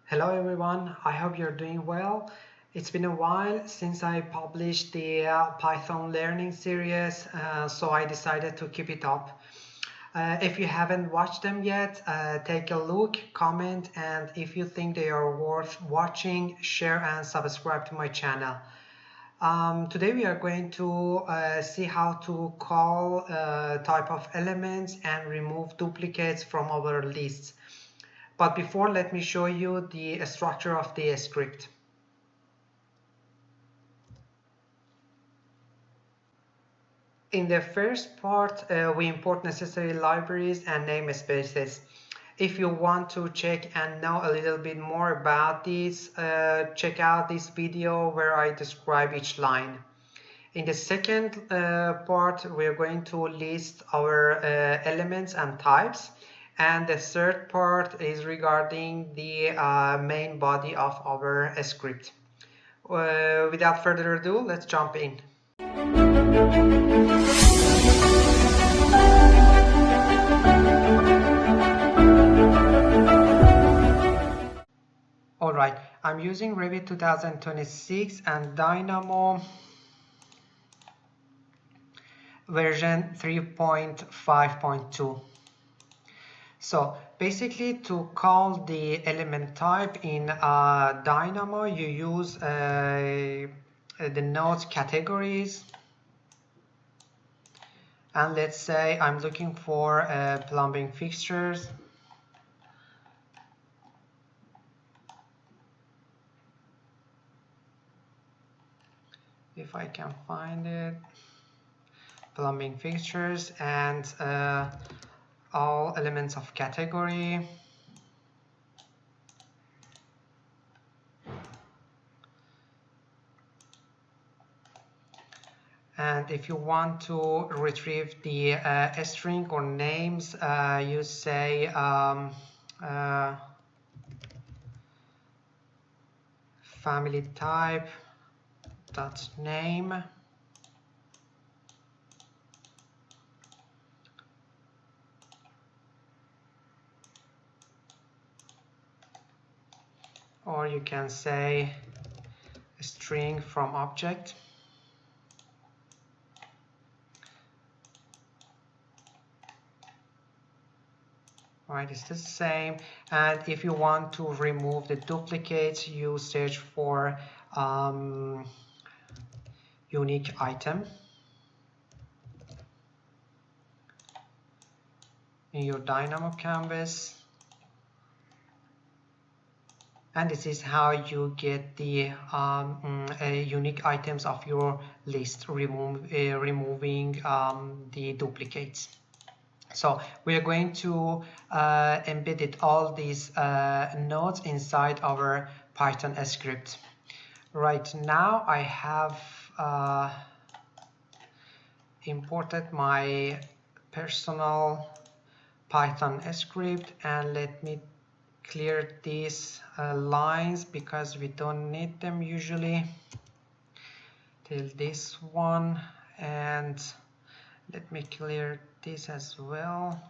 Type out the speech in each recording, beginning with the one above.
Hello everyone, I hope you're doing well. It's been a while since I published the Python learning series, so I decided to keep it up. If you haven't watched them yet, take a look, comment, and if you think they are worth watching, share and subscribe to my channel. Today we are going to see how to call type of elements and remove duplicates from our lists. But before, let me show you the structure of the script. In the first part, we import necessary libraries and namespaces. If you want to check and know a little bit more about this, check out this video where I describe each line. In the second part, we're going to list our elements and types. And the third part is regarding the main body of our script. Without further ado, let's jump in. Alright, I'm using Revit 2026 and Dynamo version 3.5.2. So basically, to call the element type in Dynamo, you use the nodes categories. And let's say I'm looking for plumbing fixtures. If I can find it, plumbing fixtures and all elements of category. And if you want to retrieve the string or names, you say family type dot name. Or you can say string from object. Right, it's the same. And if you want to remove the duplicates, you search for unique item in your Dynamo canvas. And this is how you get the unique items of your list, removing the duplicates. So we are going to embed all these nodes inside our Python script. Right now I have imported my personal Python script, and let me clear these lines because we don't need them usually till this one, and let me clear this as well.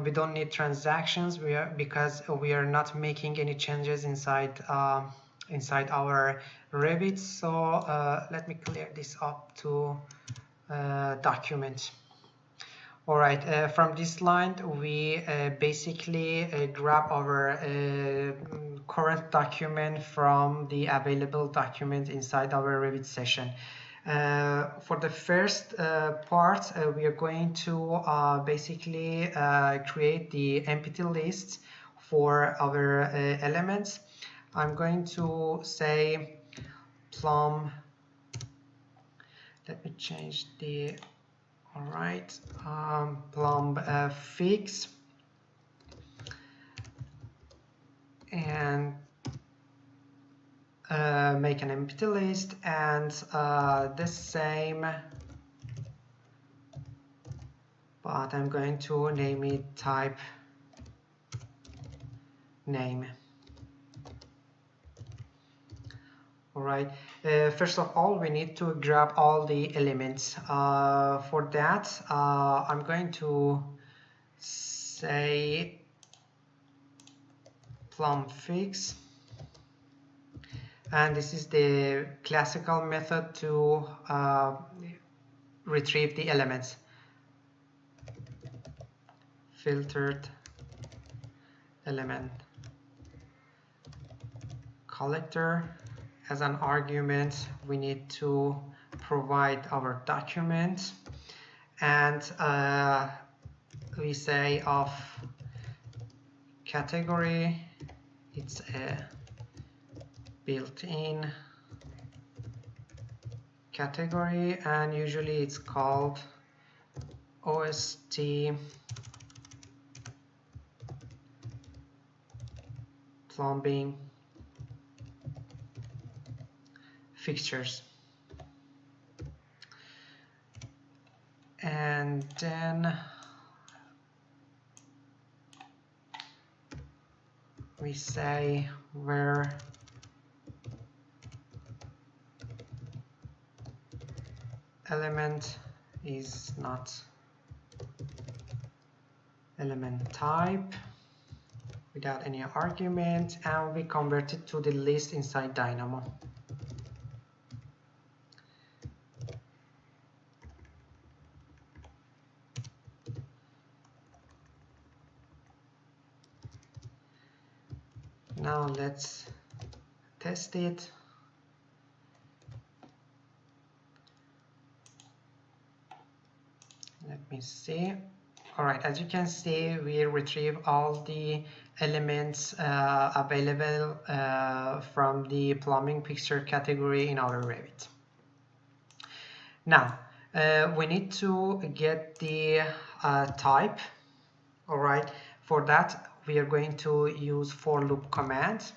We don't need transactions because we are not making any changes inside our Revit. So let me clear this up to document. All right, from this line, we basically grab our current document from the available document inside our Revit session. For the first part, we are going to basically create the empty list for our elements. I'm going to say plumb. Let me change the. All right, plumb fix, and make an empty list, and the same, but I'm going to name it type name. All right, first of all, we need to grab all the elements. For that, I'm going to say plum fix, and this is the classical method to retrieve the elements. Filtered element collector. As an argument, we need to provide our document, and we say of category, it's a built-in category, and usually it's called OST plumbing fixtures. And then we say where element is not element type without any argument, and we convert it to the list inside Dynamo. Now let's test it. Let me see. All right, as you can see, we retrieve all the elements available from the plumbing fixture category in our Revit. Now, we need to get the type. All right, for that, we are going to use for loop command.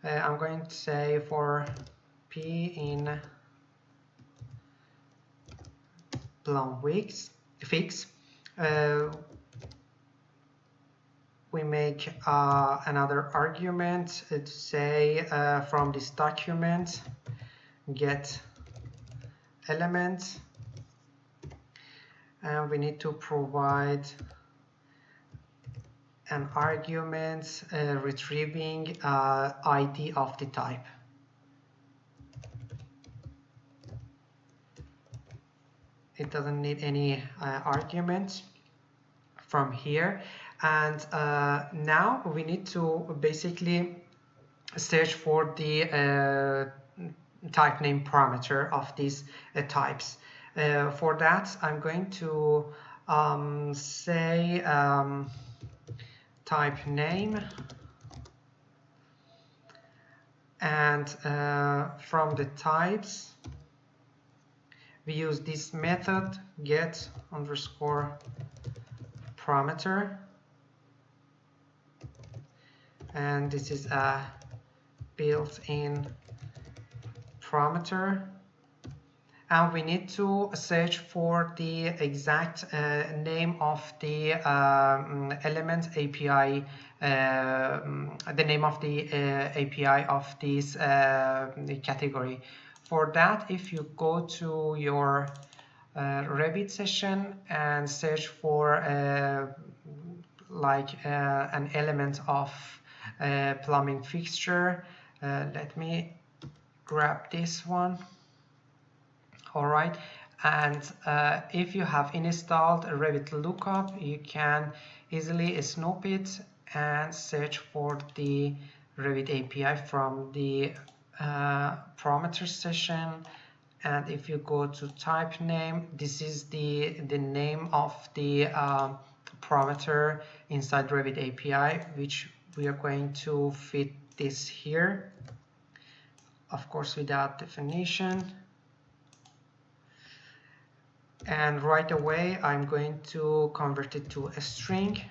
I'm going to say for P in plum fix. We make another argument to say from this document get element, and we need to provide an argument retrieving ID of the type. It doesn't need any arguments from here, and now we need to basically search for the type name parameter of these types. For that, I'm going to say type name, and from the types we use this method get underscore parameter, and this is a built-in parameter, and we need to search for the exact name of the element API, the name of the API of this category. For that, if you go to your Revit session and search for like an element of plumbing fixture, let me grab this one. All right, and if you have installed Revit Lookup, you can easily snoop it and search for the Revit API from the parameter session. And if you go to type name, this is the name of the parameter inside Revit API, which we are going to fit this here, of course without definition. And right away I'm going to convert it to a string.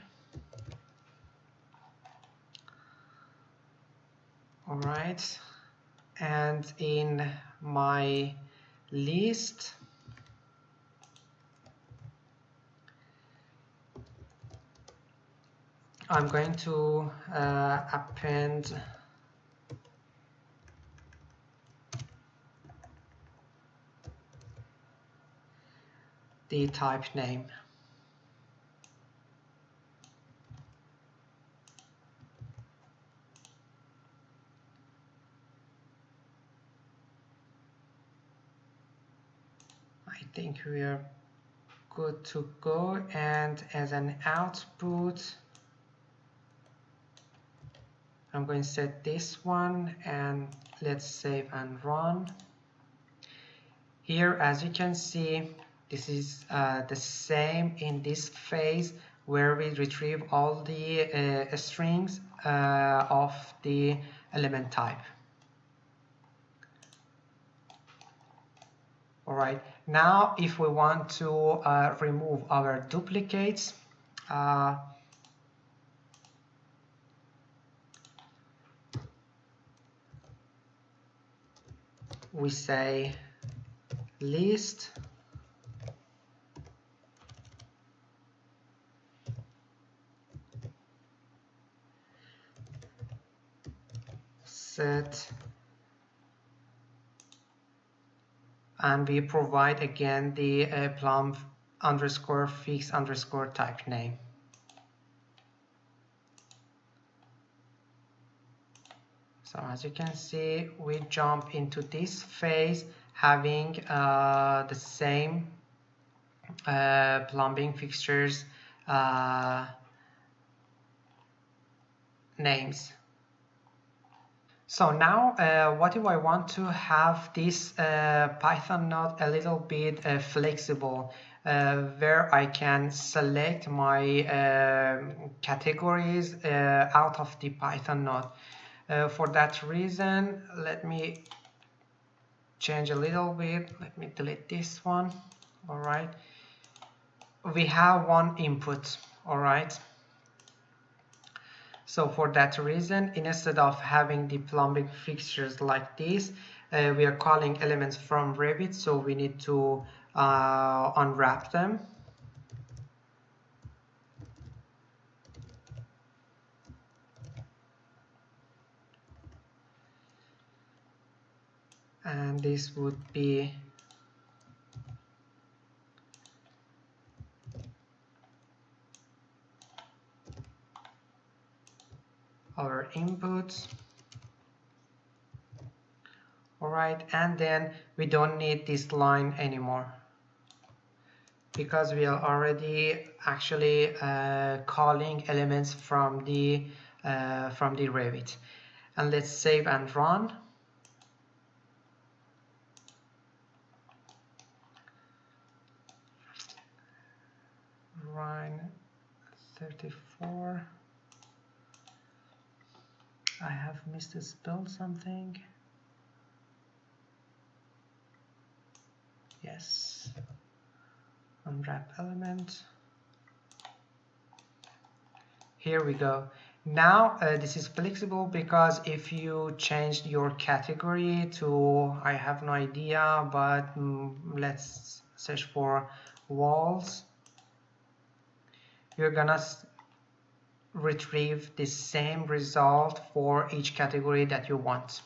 All right, and in my list I'm going to append the type name. think we are good to go. And as an output, I'm going to set this one, and let's save and run. Here, as you can see, this is the same in this phase where we retrieve all the strings of the element type. All right, now if we want to remove our duplicates, we say list set, and we provide again the plumb underscore fix underscore type name. So as you can see, we jump into this phase having the same plumbing fixtures names. So now what if I want to have this Python node a little bit flexible, where I can select my categories out of the Python node. For that reason, let me change a little bit. Let me delete this one. All right. We have one input. All right. So for that reason, instead of having the plumbing fixtures like this, we are calling elements from Revit. So we need to unwrap them. And this would be our inputs. All right, and then we don't need this line anymore because we are already actually calling elements from the Revit. And let's save and run. Run 34. I have misspelled something. Yes. Unwrap element. Here we go. Now this is flexible because if you changed your category to, I have no idea, but let's search for walls, you're gonna retrieve the same result for each category that you want.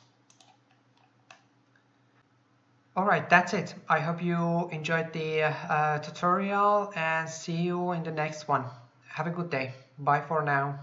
All right, that's it. I hope you enjoyed the tutorial, and see you in the next one. Have a good day. Bye for now.